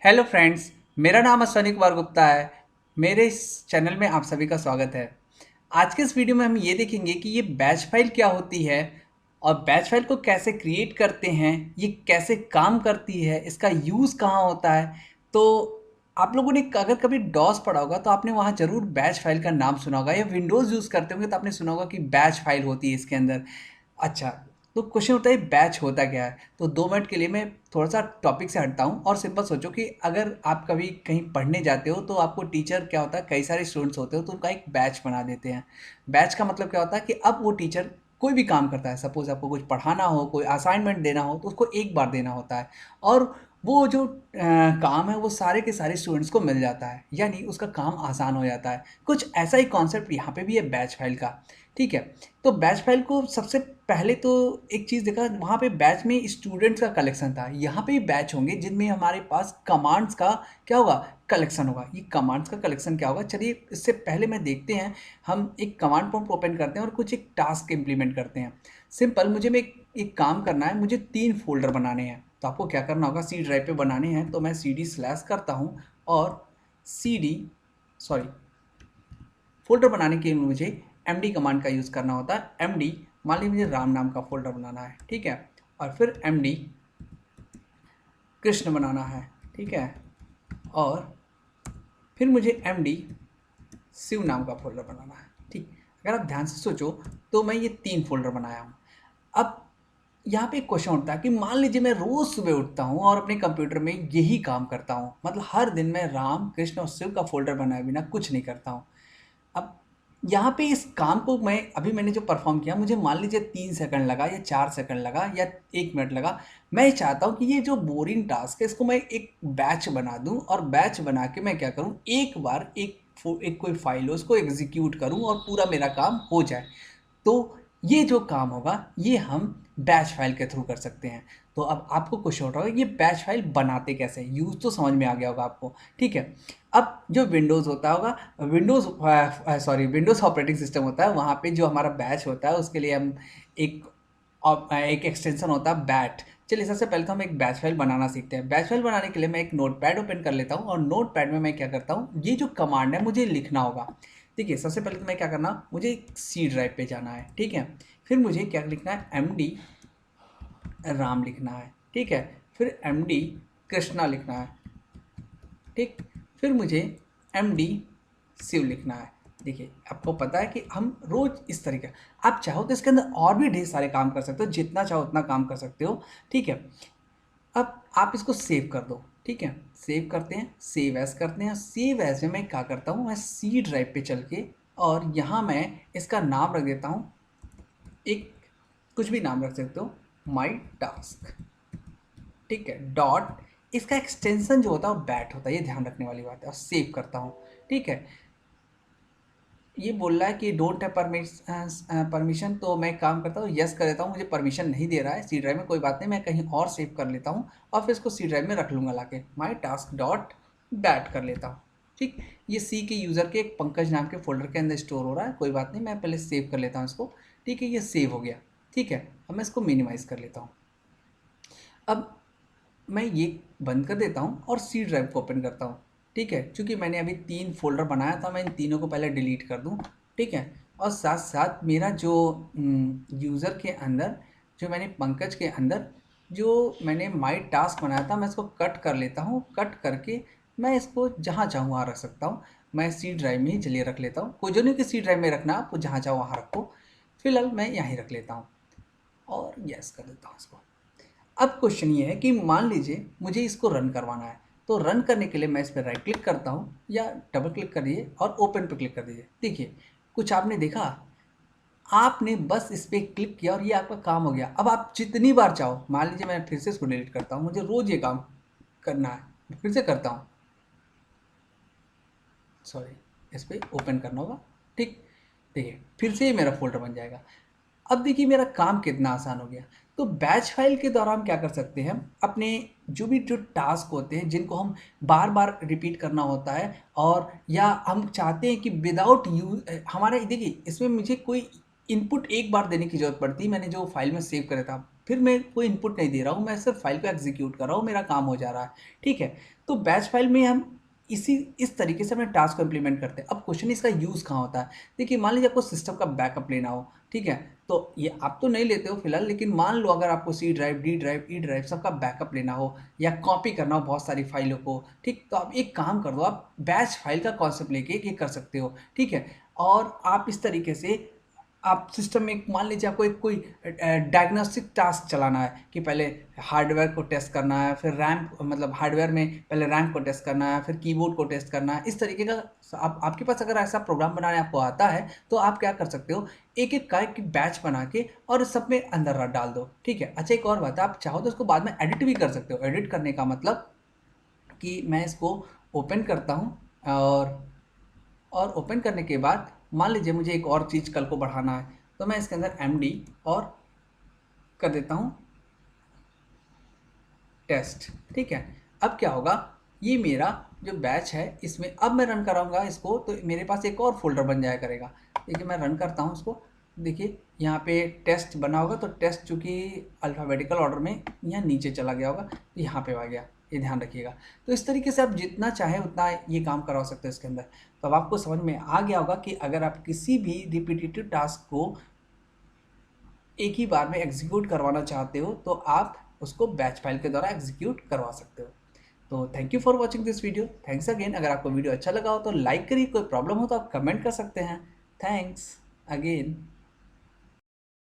Hello friends. मेरा नाम अश्वनी कुमार गुप्ता है। मेरे इस चैनल में आप सभी का स्वागत है। आज के इस वीडियो में हम ये देखेंगे कि ये बैच फाइल क्या होती है और बैच फाइल को कैसे क्रिएट करते हैं, ये कैसे काम करती है, इसका यूज़ कहाँ होता है। तो आप लोगों ने अगर कभी डॉस पढ़ा होगा तो आपने वहाँ ज़रूर बैच फाइल का नाम सुना होगा, या विंडोज़ यूज़ करते होंगे तो आपने सुना होगा कि बैच फाइल होती है इसके अंदर। अच्छा, तो क्वेश्चन होता है बैच होता क्या है। तो 2 मिनट के लिए मैं थोड़ा सा टॉपिक से हटता हूँ और सिंपल सोचो कि अगर आप कभी कहीं पढ़ने जाते हो तो आपको टीचर क्या होता है, कई सारे स्टूडेंट्स होते हो तो उनका एक बैच बना देते हैं। बैच का मतलब क्या होता है कि अब वो टीचर कोई भी काम करता है, सपोज आपको कुछ पढ़ाना हो, कोई असाइनमेंट देना हो तो उसको एक बार देना होता है। और वो जो काम है वो सारे के सारे स्टूडेंट्स को मिल जाता है, यानी उसका काम आसान हो जाता है। कुछ ऐसा ही कॉन्सेप्ट यहाँ पे भी है बैच फाइल का। ठीक है। तो बैच फाइल को सबसे पहले तो एक चीज़ देखा, वहाँ पे बैच में स्टूडेंट्स का कलेक्शन था। यहाँ पे भी बैच होंगे जिनमें हमारे पास कमांड्स का क्या होगा, कलेक्शन होगा। ये कमांड्स का कलेक्शन क्या होगा, चलिए इससे पहले मैं देखते हैं। हम एक कमांड प्रॉम्प्ट ओपन करते हैं और कुछ एक टास्क इम्प्लीमेंट करते हैं। सिंपल, मुझे में एक काम करना है, मुझे 3 फोल्डर बनाने हैं। तो आपको क्या करना होगा, सी ड्राइव पे बनाने हैं तो मैं सी डी स्लैश करता हूँ और सी डी सॉरी फ़ोल्डर बनाने के लिए मुझे एमडी कमांड का यूज़ करना होता है। एमडी, मान लीजिए मुझे राम नाम का फ़ोल्डर बनाना है, ठीक है। और फिर एमडी कृष्ण बनाना है, ठीक है। और फिर मुझे एमडी शिव नाम का फ़ोल्डर बनाना है, ठीक। अगर आप ध्यान से सोचो तो मैं ये 3 फ़ोल्डर बनाया हूँ। अब यहाँ पे एक क्वेश्चन उठता है कि मान लीजिए मैं रोज़ सुबह उठता हूँ और अपने कंप्यूटर में यही काम करता हूँ, मतलब हर दिन मैं राम कृष्ण और शिव का फ़ोल्डर बनाए बिना कुछ नहीं करता हूँ। अब यहाँ पे इस काम को मैंने जो परफॉर्म किया, मुझे मान लीजिए 3 सेकंड लगा या 4 सेकंड लगा या 1 मिनट लगा। मैं ये चाहता हूँ कि ये जो बोरिंग टास्क है इसको मैं एक बैच बना दूँ, और बैच बना के मैं क्या करूँ, एक बार एक कोई फाइल हो उसको एग्जीक्यूट करूँ और पूरा मेरा काम हो जाए। तो ये जो काम होगा ये हम बैच फाइल के थ्रू कर सकते हैं। तो अब आपको क्वेश्चन उठ रहा होगा, ये बैच फाइल बनाते कैसे, यूज़ तो समझ में आ गया होगा आपको, ठीक है। अब जो विंडोज़ होता होगा, विंडोज़ ऑपरेटिंग सिस्टम होता है, वहाँ पे जो हमारा बैच होता है उसके लिए हम एक एक एक्सटेंशन होता है बैट। चलिए सबसे पहले तो हम एक बैच फाइल बनाना सीखते हैं। बैच फाइल बनाने के लिए मैं एक नोटपैड ओपन कर लेता हूँ और नोटपैड में मैं क्या करता हूँ, ये जो कमांड है मुझे लिखना होगा। देखिए सबसे पहले तो मैं क्या करना, मुझे एक सी ड्राइव पे जाना है, ठीक है। फिर मुझे क्या लिखना है, एम डी राम लिखना है, ठीक है। फिर एम डी कृष्णा लिखना है, ठीक। फिर मुझे एम डी शिव लिखना है। देखिए आपको पता है कि हम रोज इस तरीके, आप चाहो तो इसके अंदर और भी ढेर सारे काम कर सकते हो, जितना चाहो उतना काम कर सकते हो, ठीक है। अब आप इसको सेव कर दो, ठीक है। सेव करते हैं, सेव एज करते हैं। सेव एज में मैं क्या करता हूँ, मैं सी ड्राइव पे चल के और यहाँ मैं इसका नाम रख देता हूँ, एक कुछ भी नाम रख सकते हो, माई टास्क, ठीक है। डॉट, इसका एक्सटेंशन जो होता है वो बैट होता है, ये ध्यान रखने वाली बात है। और सेव करता हूँ, ठीक है। ये बोल रहा है कि डोंट है परमिशन, तो मैं काम करता हूँ यस कर देता हूँ, मुझे परमिशन नहीं दे रहा है सी ड्राइव में, कोई बात नहीं, मैं कहीं और सेव कर लेता हूँ और फिर इसको सी ड्राइव में रख लूँगा लाके, माई टास्क डॉट बैट कर लेता हूँ, ठीक। ये सी के यूज़र के एक पंकज नाम के फोल्डर के अंदर स्टोर हो रहा है, कोई बात नहीं, मैं पहले सेव कर लेता हूँ इसको, ठीक है। ये सेव हो गया, ठीक है। अब मैं इसको मिनिमाइज़ कर लेता हूँ। अब मैं ये बंद कर देता हूँ और सी ड्राइव को ओपन करता हूँ, ठीक है। चूँकि मैंने अभी 3 फोल्डर बनाया था, मैं इन तीनों को पहले डिलीट कर दूँ, ठीक है। और साथ साथ मेरा जो यूज़र के अंदर, जो मैंने पंकज के अंदर जो मैंने माई टास्क बनाया था, मैं इसको कट कर लेता हूँ। कट करके मैं इसको जहाँ चाहूँ वहाँ रख सकता हूँ। मैं सी ड्राइव में ही चलिए रख लेता हूँ, कोई जो नहीं कि सी ड्राइव में रखना, आपको जहाँ चाहो वहाँ रखो। फिलहाल मैं यहाँ ही रख लेता हूँ और यस कर देता हूँ इसको। अब क्वेश्चन ये है कि मान लीजिए मुझे इसको रन करवाना है, तो रन करने के लिए मैं इस पर राइट क्लिक करता हूँ या डबल क्लिक करिए और ओपन पर क्लिक कर दीजिए। देखिए कुछ आपने देखा, आपने बस इस पर क्लिक किया और ये आपका काम हो गया। अब आप जितनी बार चाहो, मान लीजिए मैं फिर से इसको डिलीट करता हूँ, मुझे रोज़ ये काम करना है, फिर से करता हूँ, सॉरी, इस पर ओपन करना होगा, ठीक। देखिए फिर से ये मेरा फोल्डर बन जाएगा। अब देखिए मेरा काम कितना आसान हो गया। तो बैच फाइल के द्वारा हम क्या कर सकते हैं, अपने जो टास्क होते हैं जिनको हम बार बार रिपीट करना होता है, और या हम चाहते हैं कि विदाउट यूज हमारे, देखिए इसमें मुझे कोई इनपुट एक बार देने की ज़रूरत पड़ती है। मैंने जो फाइल में सेव करा था, फिर मैं कोई इनपुट नहीं दे रहा हूँ, मैं सिर्फ फाइल को एग्जीक्यूट कर रहा हूँ, मेरा काम हो जा रहा है। ठीक है, तो बैच फाइल में हम इस तरीके से अपने टास्क को इम्प्लीमेंट करते हैं। अब क्वेश्चन इसका यूज़ कहाँ होता है? देखिए, मान लीजिए आपको सिस्टम का बैकअप लेना हो, ठीक है, तो ये आप तो नहीं लेते हो फिलहाल, लेकिन मान लो अगर आपको C drive, D drive, E drive सबका बैकअप लेना हो या कॉपी करना हो बहुत सारी फाइलों को, ठीक, तो आप एक काम कर दो, आप बैच फाइल का कॉन्सेप्ट लेके ये कर सकते हो। ठीक है, और आप इस तरीके से आप सिस्टम में मान लीजिए आपको एक कोई डायग्नोस्टिक टास्क चलाना है कि पहले हार्डवेयर को टेस्ट करना है, फिर रैम, मतलब हार्डवेयर में पहले रैम को टेस्ट करना है, फिर कीबोर्ड को टेस्ट करना है, इस तरीके का आपके पास अगर ऐसा प्रोग्राम बनाने आपको आता है तो आप क्या कर सकते हो, एक एक का एक बैच बना के और सब में अंदर डाल दो। ठीक है, अच्छा एक और बात है, आप चाहो तो इसको बाद में एडिट भी कर सकते हो। एडिट करने का मतलब कि मैं इसको ओपन करता हूँ, और ओपन करने के बाद मान लीजिए मुझे एक और चीज़ कल को बढ़ाना है, तो मैं इसके अंदर एमडी और कर देता हूँ टेस्ट। ठीक है, अब क्या होगा, ये मेरा जो बैच है इसमें अब मैं रन कराऊंगा इसको तो मेरे पास एक और फोल्डर बन जाया करेगा। देखिए मैं रन करता हूँ इसको, देखिए यहाँ पे टेस्ट बना होगा, तो टेस्ट चूँकि अल्फ़ाबेटिकल ऑर्डर में यहाँ नीचे चला गया होगा, तो यहाँ पे आ गया, ये ध्यान रखिएगा। तो इस तरीके से आप जितना चाहें उतना ये काम करवा सकते हैं इसके अंदर। तो अब आपको समझ में आ गया होगा कि अगर आप किसी भी रिपीटेटिव टास्क को एक ही बार में एग्जीक्यूट करवाना चाहते हो तो आप उसको बैच फाइल के द्वारा एग्जीक्यूट करवा सकते हो। तो thank you for watching this video, thanks again. अगर आपको वीडियो अच्छा लगा हो तो लाइक करिए, कोई प्रॉब्लम हो तो आप कमेंट कर सकते हैं। Thanks again.